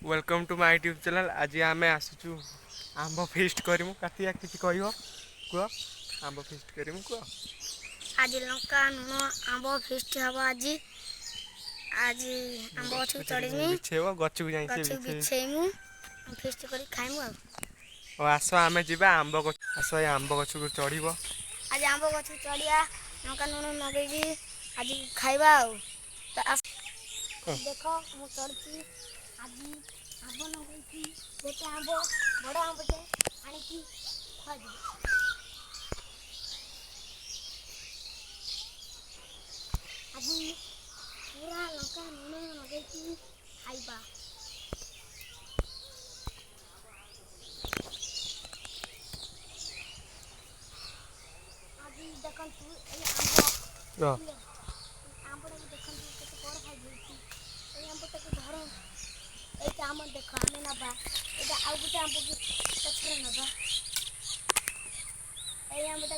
Welcome to my YouTube channel. आज आम आसुचु आंब fist करमु। कातिया किसी कह कह आंब फिस्ट करमु कह। आज लंका नुण आंब फिस्ट हम आज आज आंब गछ चढ़ी बिछेब गच को जाई से बिछेमु फिस्ट कर खाइमु। आस आम जा आंब गछ आस आंब गछ को चढ़। आज आंब गछ चढ़िया लंका नुण लगे आज खाइबा। देख मु चढ़ी आज आंब लगे गोटे आंब बड़ आंबटे आनी खाई आज पूरा लंका नुण लगे खाइबा। आज देखु आंब आंबटा देखु केते बड़ खाई ये आंबटा धर ये आम देख आम नवा ये आउ गोटे आंब पछरे नवा ये आंबटा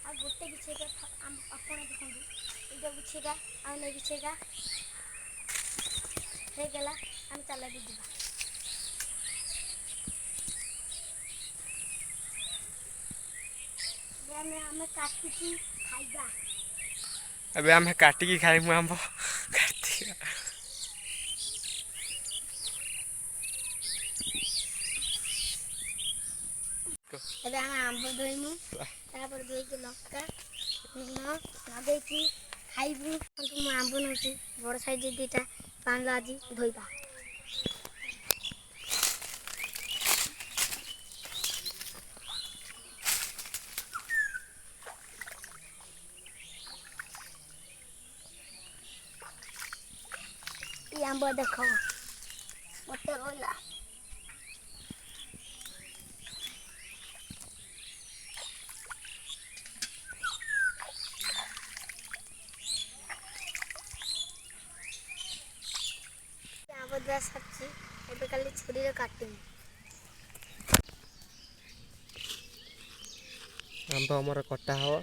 आ गोटे बिछेगा आपण देखो ये बिछेगा आ नहीं बिछेगा हो गला आम चला भी आम काटिकी खाइबा। अबे आम काटिकी खाइमु आंब काटिका ଏବେ ଆମେ ଆମ୍ବ ଧୋଇମୁ ତାପରେ ଧୋଇକି ଲଙ୍କା ଲୁଣ ଲଗେଇକି ଖାଇବୁ। ମୁଁ ଆମ୍ବ ନେଉଛି ବଡ଼ ସାଇଜ ଦୁଇଟା ପାଞ୍ଚ ଆଜି ଧୋଇବା। ये आंब देख मत रोला आंब सब्जी एबे खाली छुरी काटिमु। आंब हमर कटा हो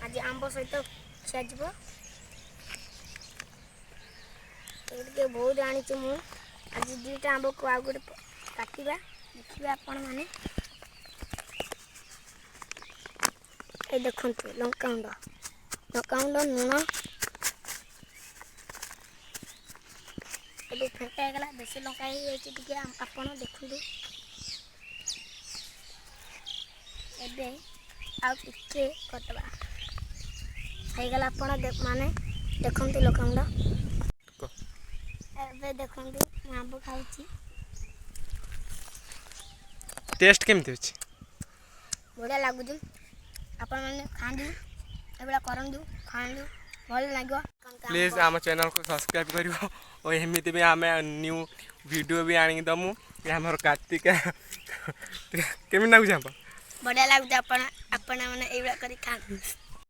आज आंब सहित खियाଯିब ये बहुत आनी मु आज दुईटा आंब को आउ गोटे काटा देखिए आपण मैंने ये देखु लंकागुंड लुण ये फेंटा गला बेस लंका ही आपण देखु एबे आउ टिके कटवा गला आपण माने देखंतु लंकागुंड एबे देखंतु आंब खाउची टेस्ट केमती अछि बढ़िया लागुछु। आपण माने खांदु एबेला करंदु खांदु भल लागो। प्लीज आम चैनल को सब्सक्राइब करिवो और एमिति भी आम न्यू वीडियो भी आनी दमु। हमर कार्तिका केमि लागुछ आंब बढ़िया लागुछ। आपण आपण माने एबेला करी खांदु।